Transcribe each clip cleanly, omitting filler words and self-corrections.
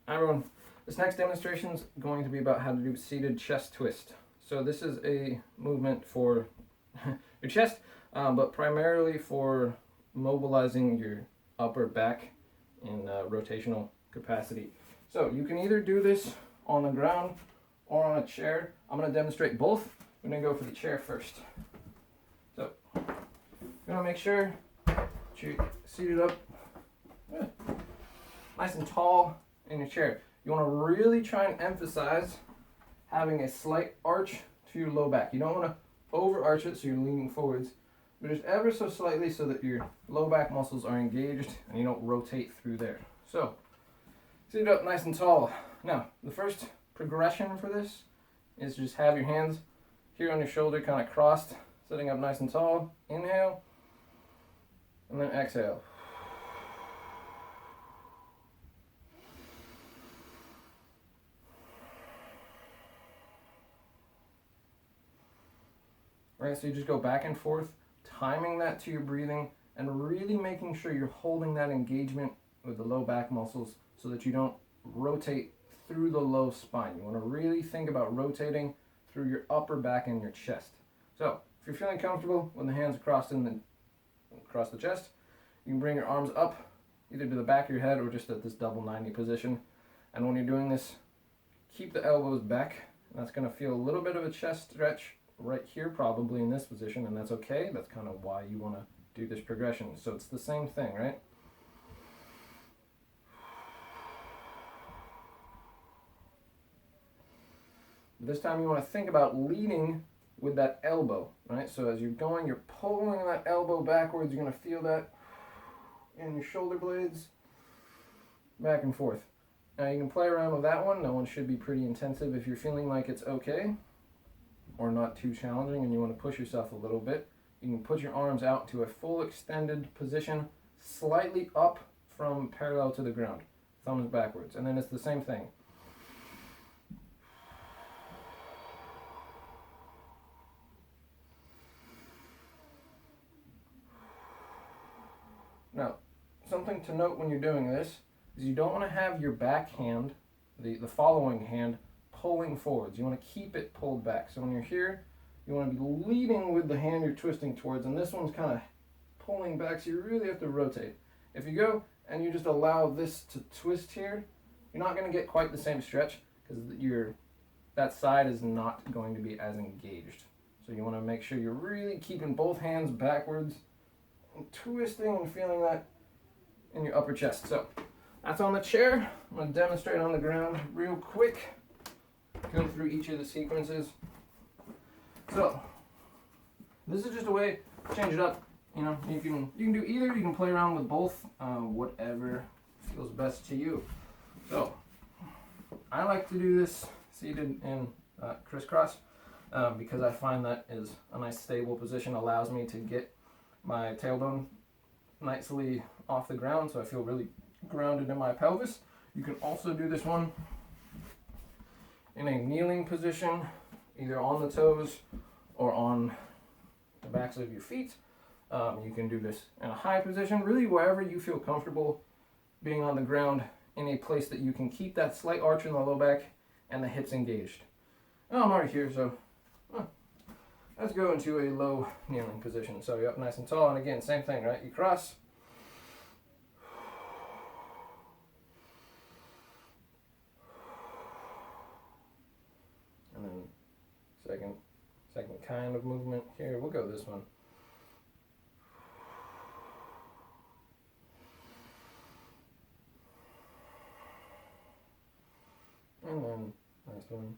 Hi everyone, this next demonstration is going to be about how to do seated chest twist. So this is a movement for your chest, but primarily for mobilizing your upper back in rotational capacity. So you can either do this on the ground or on a chair. I'm going to demonstrate both. I'm going to go for the chair first. So you're going to make sure that you're seated up nice and tall in your chair. You want to really try and emphasize having a slight arch to your low back. You don't want to overarch it so you're leaning forwards, but just ever so slightly so that your low back muscles are engaged and you don't rotate through there. So, sit up nice and tall. Now, the first progression for this is just have your hands here on your shoulder, kind of crossed, sitting up nice and tall. Inhale, and then exhale. Right, so you just go back and forth, timing that to your breathing and really making sure you're holding that engagement with the low back muscles so that you don't rotate through the low spine. You want to really think about rotating through your upper back and your chest. So if you're feeling comfortable with the hands across the chest, you can bring your arms up either to the back of your head or just at this double 90 position. And when you're doing this, keep the elbows back. And that's going to feel a little bit of a chest stretch right here, probably in this position, and that's okay. That's kind of why you want to do this progression. So it's the same thing, right? This time you want to think about leading with that elbow, right? So as you're going, you're pulling that elbow backwards. You're going to feel that in your shoulder blades, back and forth. Now you can play around with that one. That one should be pretty intensive. If you're feeling like it's okay or not too challenging and you want to push yourself a little bit, you can put your arms out to a full extended position, slightly up from parallel to the ground, thumbs backwards, and then it's the same thing. Now, something to note when you're doing this is you don't want to have your back hand, the following hand, pulling forwards. You want to keep it pulled back. So when you're here, you want to be leading with the hand you're twisting towards, and this one's kind of pulling back, so you really have to rotate. If you go and you just allow this to twist here, you're not going to get quite the same stretch because that side is not going to be as engaged. So you want to make sure you're really keeping both hands backwards and twisting and feeling that in your upper chest. So that's on the chair. I'm going to demonstrate on the ground real quick. Go through each of the sequences. So this is just a way to change it up. You know, you can do either. You can play around with both, whatever feels best to you. So I like to do this seated in crisscross because I find that is a nice stable position. Allows me to get my tailbone nicely off the ground, so I feel really grounded in my pelvis. You can also do this one in a kneeling position, either on the toes or on the backs of your feet. You can do this in a high position, really wherever you feel comfortable being on the ground in a place that you can keep that slight arch in the low back and the hips engaged. Oh, I'm already here, so let's go into a low kneeling position. So you're up nice and tall, and again, same thing, right? You cross. And then second kind of movement here. We'll go this one. And then last one.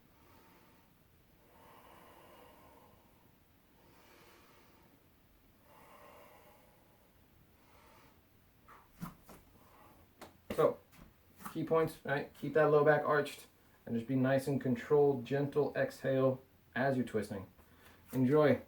So, key points, right? Keep that low back arched and just be nice and controlled, gentle exhale as you're twisting. Enjoy.